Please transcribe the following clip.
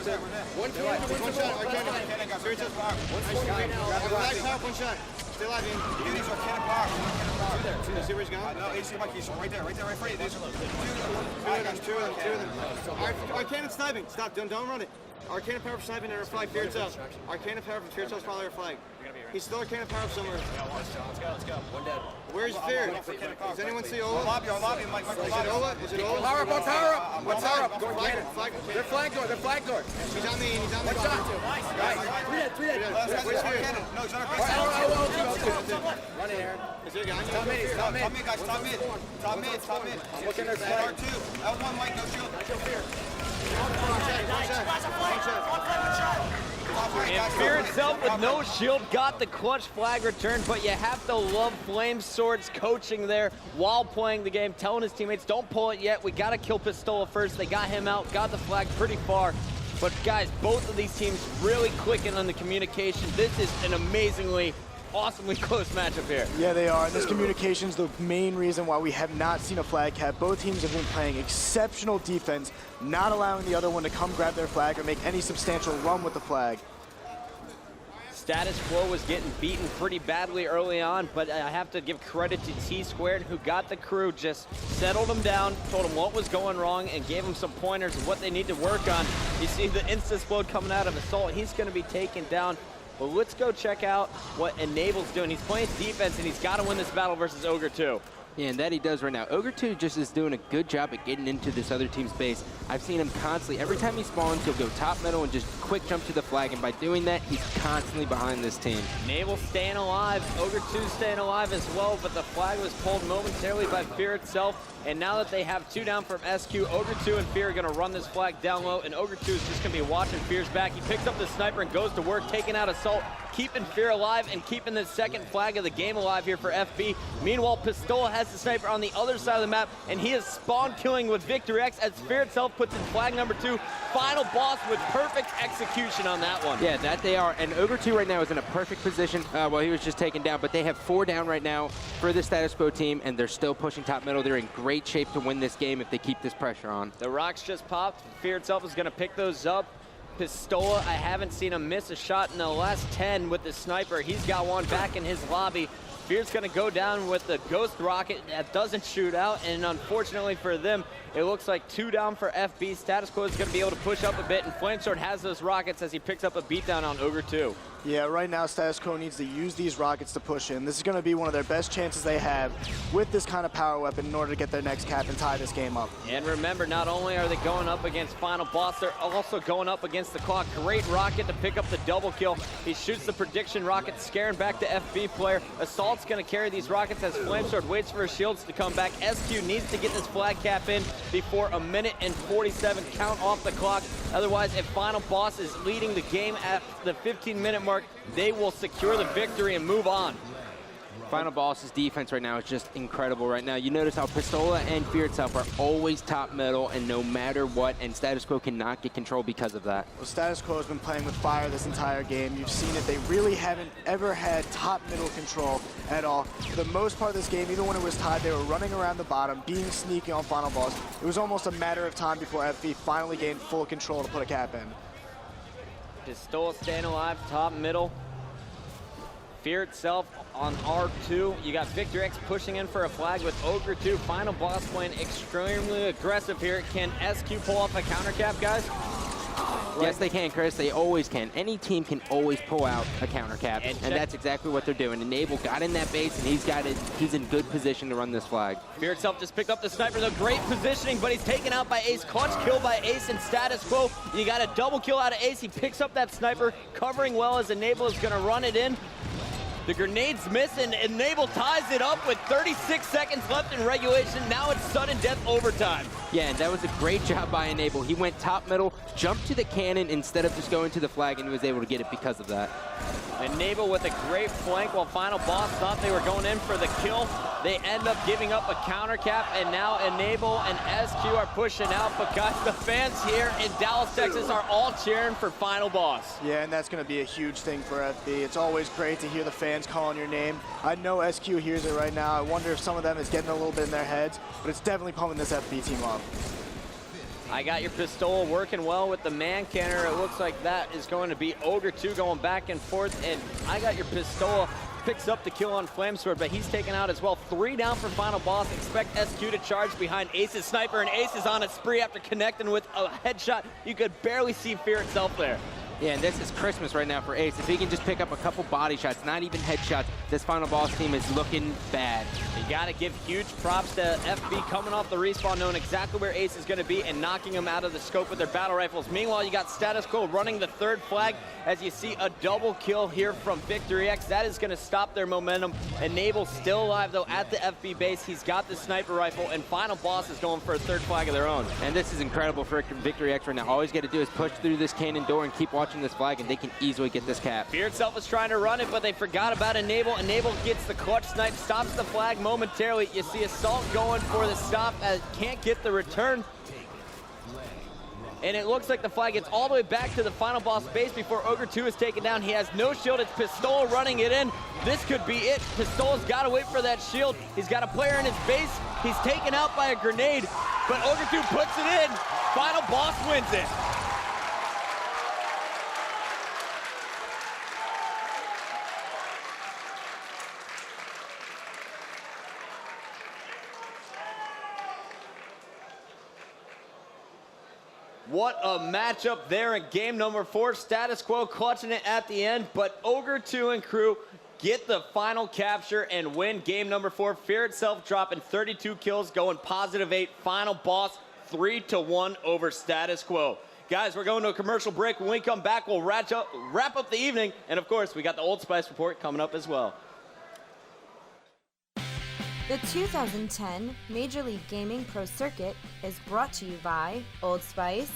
left to 120. One shot, Arcana. Spirit touch power. 120 right now. Power, one shot. Stay alive, Ian. You get these Arcana power. See where he's going? No, AC Mikey, so right there, right for you. There's Two of them. Arcana sniping. Stop, don't run it. Arcana power for sniping and reflag fear itself. Arcana power from fear itself is probably reflag. He's still Arcana power somewhere. Let's go. One dead. Where's fear? Does anyone see Ola? Lobby, Mike. Is it Ola? Is it Ola? Power up, power up. What's Power up? up. Go Cannon. They're flag door. He's on me. One shot. Nice. Three dead. Where's fear? No, he's on our Run in, Aaron. Is there a guy on you? Top mid. Top mid, guys. Top mid. I'm looking at R2. That one, Mike, no shield. And Fear itself with no shield got the clutch flag return, but you have to love Flame Sword's coaching there while playing the game, telling his teammates, don't pull it yet, we gotta kill Pistola first. They got him out, got the flag pretty far. But guys, both of these teams really clicking on the communication. This is an amazingly, awesomely close matchup here. Yeah, they are. And this communication's the main reason why we have not seen a flag cap. Both teams have been playing exceptional defense, not allowing the other one to come grab their flag or make any substantial run with the flag. Status Quo was getting beaten pretty badly early on, but I have to give credit to Tsquared, who got the crew, just settled them down, told them what was going wrong, and gave them some pointers of what they need to work on. You see the insta-explode coming out of Assault. He's going to be taken down. But let's go check out what Enable's doing. He's playing defense, and he's got to win this battle versus Ogre 2. Yeah, and that he does right now. Ogre 2 just is doing a good job at getting into this other team's base. I've seen him constantly. Every time he spawns, he'll go top middle and just quick jump to the flag. And by doing that, he's constantly behind this team. Enable staying alive. Ogre 2 staying alive as well, but the flag was pulled momentarily by Fear itself. And now that they have 2 down from SQ, Ogre 2 and Fear are going to run this flag down low, and Ogre 2 is just going to be watching Fear's back. He picks up the sniper and goes to work, taking out Assault, keeping Fear alive and keeping the second flag of the game alive here for FB. Meanwhile, Pistola has the sniper on the other side of the map, and he is spawn killing with Victory X as Fear itself puts in flag number 2. Final boss with perfect execution on that one. Yeah, that they are. And Ogre 2 right now is in a perfect position. Well, he was just taken down, but they have 4 down right now for the Status Quo team, and they're still pushing top middle. They're in great shape to win this game if they keep this pressure on. The rocks just popped. Fear itself is going to pick those up. Pistola, I haven't seen him miss a shot in the last 10 with the sniper. He's got one back in his lobby. Fear's going to go down with the Ghost Rocket that doesn't shoot out, and unfortunately for them, it looks like 2 down for FB. Status Quo is going to be able to push up a bit, and Flamesword has those rockets as he picks up a beatdown on Ogre 2. Yeah, right now Status Quo needs to use these rockets to push in. This is going to be one of their best chances they have with this kind of power weapon in order to get their next cap and tie this game up. And remember, not only are they going up against Final Boss, they're also going up against the clock. Great rocket to pick up the double kill. He shoots the prediction rocket, scaring back the FB player. Assault's going to carry these rockets as Flamesword waits for his shields to come back. SQ needs to get this flag cap in before a minute and 47 count off the clock. Otherwise, if Final Boss is leading the game at the 15-minute mark, they will secure the victory and move on. Final Boss's defense right now is just incredible right now. You notice how Pistola and Fear itself are always top middle, and no matter what, and Status Quo cannot get control because of that. Well, Status Quo has been playing with fire this entire game. You've seen it. They really haven't ever had top middle control at all. For the most part of this game, even when it was tied, they were running around the bottom, being sneaky on Final Boss. It was almost a matter of time before FB finally gained full control to put a cap in. Pistola staying alive, top middle. Fear itself on R2. You got Victor X pushing in for a flag with Ogre 2. Final Boss playing extremely aggressive here. Can SQ pull off a counter cap, guys? Yes, they can, Chris. They always can. Any team can always pull out a counter cap, and that's exactly what they're doing. Enable got in that base, and he's in good position to run this flag. Fear itself just picked up the sniper, though. Great positioning, but he's taken out by Ace. Clutch kill by Ace and Status Quo. You got a double kill out of Ace. He picks up that sniper, covering well as Enable is going to run it in. The grenades miss, and Enable ties it up with 36 seconds left in regulation. Now it's sudden death overtime. Yeah, and that was a great job by Enable. He went top middle, jumped to the cannon instead of just going to the flag, and he was able to get it because of that. Enable with a great flank while Final Boss thought they were going in for the kill. They end up giving up a counter cap, and now Enable and SQ are pushing out. But guys, the fans here in Dallas, Texas are all cheering for Final Boss. Yeah, and that's going to be a huge thing for FB. It's always great to hear the fans calling your name. I know SQ hears it right now. I wonder if some of them is getting a little bit in their heads, but it's definitely pumping this FB team up. I got your Pistola working well with the man canner. It looks like that is going to be Ogre 2 going back and forth, and I got your Pistola picks up the kill on Flamesword, but he's taken out as well. 3 down for final boss. Expect SQ to charge behind Ace's sniper, and Ace is on a spree after connecting with a headshot. You could barely see Fear itself there. Yeah, and this is Christmas right now for Ace. If he can just pick up a couple body shots, not even headshots, this final boss team is looking bad. You gotta give huge props to FB coming off the respawn, knowing exactly where Ace is gonna be and knocking him out of the scope with their battle rifles. Meanwhile, you got Status Quo running the 3rd flag as you see a double kill here from Victory X. That is gonna stop their momentum. Enable still alive though at the FB base. He's got the sniper rifle, and final boss is going for a 3rd flag of their own. And this is incredible for Victory X right now. All he's got to do is push through this cannon door and keep watching this flag, and they can easily get this cap. Fear itself is trying to run it, but they forgot about Enable. Enable gets the clutch snipe, stops the flag momentarily. You see Assault going for the stop as can't get the return. And it looks like the flag gets all the way back to the final boss base before Ogre 2 is taken down. He has no shield. It's Pistola running it in. This could be it. Pistola's got to wait for that shield. He's got a player in his base. He's taken out by a grenade, but Ogre 2 puts it in. Final boss wins it. What a matchup there in game number 4. Status Quo clutching it at the end, but Ogre 2 and crew get the final capture and win game number 4. Fear itself dropping 32 kills, going +8. Final boss 3-1 over Status Quo. Guys, we're going to a commercial break. When we come back, we'll wrap up the evening. And of course, we got the Old Spice report coming up as well. The 2010 Major League Gaming Pro Circuit is brought to you by Old Spice,